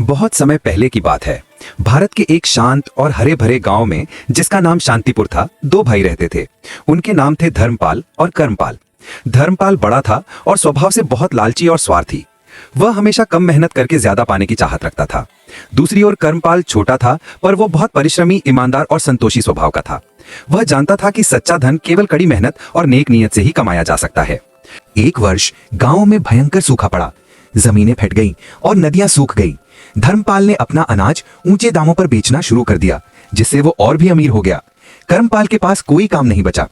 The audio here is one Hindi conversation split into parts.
बहुत समय पहले की बात है। भारत के एक शांत और हरे भरे गांव में, जिसका नाम शांतिपुर था, दो भाई रहते थे। उनके नाम थे धर्मपाल और कर्मपाल। धर्मपाल बड़ा था और स्वभाव से बहुत लालची और स्वार्थी। वह हमेशा कम मेहनत करके ज्यादा पाने की चाहत रखता था। दूसरी ओर कर्मपाल छोटा था, पर वो बहुत परिश्रमी, ईमानदार और संतोषी स्वभाव का था। वह जानता था कि सच्चा धन केवल कड़ी मेहनत और नेक नीयत से ही कमाया जा सकता है। एक वर्ष गांव में भयंकर सूखा पड़ा। जमीनें फट गईं और नदियां सूख गईं। धर्मपाल ने अपना अनाज ऊंचे दामों पर बेचना शुरू कर दिया, जिससे वो और भी अमीर हो गया। कर्मपाल के पास कोई काम नहीं बचा।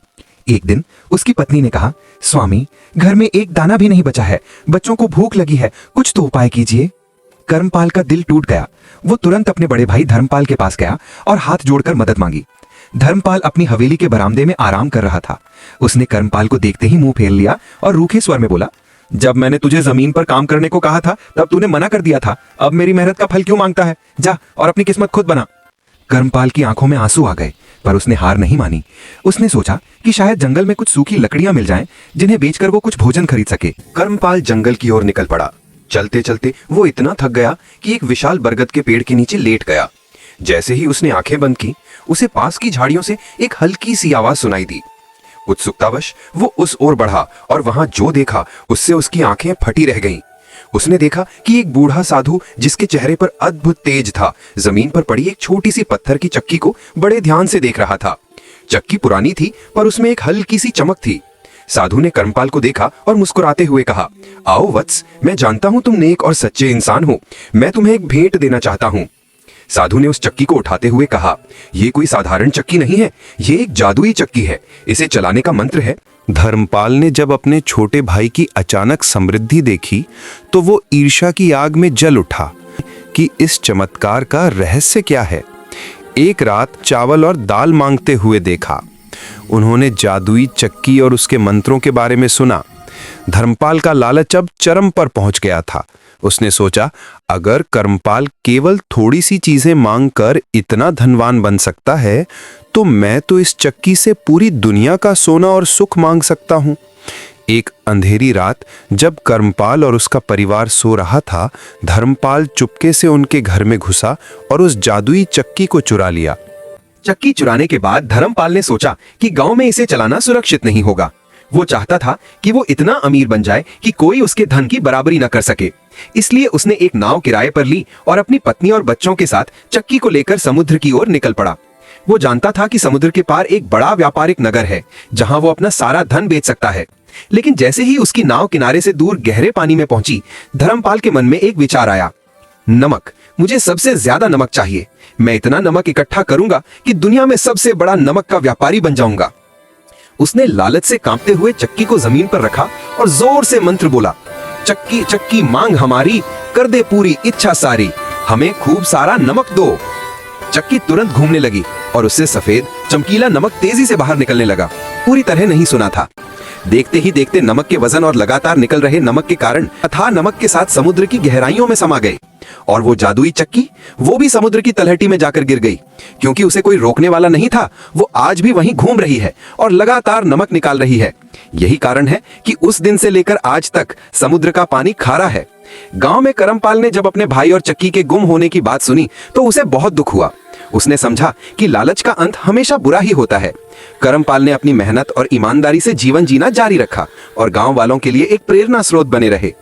एक दिन उसकी पत्नी ने कहा, स्वामी, घर में एक दाना भी नहीं बचा है, बच्चों को भूख लगी है, कुछ तो उपाय कीजिए। कर्मपाल का दिल टूट गया। वो तुरंत अपने बड़े भाई धर्मपाल के पास गया और हाथ जोड़कर मदद मांगी। धर्मपाल अपनी हवेली के बरामदे में आराम कर रहा था। उसने कर्मपाल को देखते ही मुंह फेर लिया और रूखे स्वर में बोला, जब मैंने तुझे जमीन पर काम करने को कहा था, तब तूने मना कर दिया था। अब मेरी मेहनत का फल क्यों मांगता है? जा और अपनी किस्मत खुद बना। कर्मपाल की आंखों में आंसू आ गए, पर उसने हार नहीं मानी। उसने सोचा कि शायद जंगल में कुछ सूखी लकड़ियां मिल जाएं, जिन्हें बेचकर वो कुछ भोजन खरीद सके। कर्मपाल जंगल की ओर निकल पड़ा। चलते चलते वो इतना थक गया कि एक विशाल बरगद के पेड़ के नीचे लेट गया। जैसे ही उसने आंखें बंद की, उसे पास की झाड़ियों से एक हल्की सी आवाज सुनाई दी। उत्सुकतावश वो उस ओर बढ़ा और वहां जो देखा, उससे उसकी आंखें फटी रह गईं। उसने देखा कि एक बूढ़ा साधु, जिसके चेहरे पर अद्भुत तेज था, जमीन पर पड़ी एक छोटी सी पत्थर की चक्की को बड़े ध्यान से देख रहा था। चक्की पुरानी थी, पर उसमें एक हल्की सी चमक थी। साधु ने कर्मपाल को देखा और मुस्कुराते हुए कहा, आओ वत्स, मैं जानता हूं तुम नेक और सच्चे इंसान हो। मैं तुम्हें एक भेंट देना चाहता हूं। साधु ने उस चक्की को उठाते हुए कहा, यह कोई साधारण चक्की नहीं है, ये एक जादुई चक्की है। इसे चलाने का मंत्र है। धर्मपाल ने जब अपने छोटे भाई की अचानक समृद्धि देखी, तो वो ईर्ष्या की आग में जल उठा कि इस चमत्कार का रहस्य क्या है। एक रात चावल और दाल मांगते हुए देखा। उन्होंने जादुई चक्की और उसके मंत्रों के बारे में सुना। धर्मपाल का लालच अब चरम पर पहुंच गया था। उसने सोचा, अगर कर्मपाल केवल थोड़ी सी चीजें मांगकर इतना धनवान बन सकता है, तो मैं तो इस चक्की से पूरी दुनिया का सोना और सुख मांग सकता हूं। एक अंधेरी रात जब कर्मपाल और उसका परिवार सो रहा था, धर्मपाल चुपके से उनके घर में घुसा और उस जादुई चक्की को चुरा लिया। चक्की चुराने के बाद धर्मपाल ने सोचा कि गांव में इसे चलाना सुरक्षित नहीं होगा। वो चाहता था कि वो इतना अमीर बन जाए कि कोई उसके धन की बराबरी न कर सके। इसलिए उसने एक नाव किराए पर ली और अपनी पत्नी और बच्चों के साथ चक्की को लेकर समुद्र की ओर निकल पड़ा। वो जानता था कि समुद्र के पार एक बड़ा व्यापारिक नगर है, जहां वो अपना सारा धन बेच सकता है। लेकिन जैसे ही उसकी नाव किनारे से दूर गहरे पानी में पहुंची, धर्मपाल के मन में एक विचार आया, नमक, मुझे सबसे ज्यादा नमक चाहिए। मैं इतना नमक इकट्ठा करूंगा कि दुनिया में सबसे बड़ा नमक का व्यापारी बन जाऊंगा। उसने लालच से कांपते हुए चक्की को जमीन पर रखा और जोर से मंत्र बोला, चक्की चक्की मांग हमारी, कर दे पूरी इच्छा सारी, हमें खूब सारा नमक दो। चक्की तुरंत घूमने लगी और उससे सफेद चमकीला नमक तेजी से बाहर निकलने लगा। पूरी तरह नहीं सुना था। देखते ही देखते नमक के वजन और लगातार निकल रहे नमक के कारण अथाह नमक के साथ समुद्र की गहराइयों में समा गए। और वो जादुई चक्की, वो भी समुद्र की तलहटी में जाकर गिर गई। क्योंकि उसे कोई रोकने वाला नहीं था, वो आज भी वहीं घूम रही है और लगातार नमक निकाल रही है। यही कारण है कि उस दिन से लेकर आज तक समुद्र का पानी खारा है। गांव में कर्मपाल ने जब अपने भाई और चक्की के गुम होने की बात सुनी, तो उसे बहुत दुख हुआ। उसने समझा कि लालच का अंत हमेशा बुरा ही होता है। कर्मपाल ने अपनी मेहनत और ईमानदारी से जीवन जीना जारी रखा और गांव वालों के लिए एक प्रेरणा स्रोत बने रहे।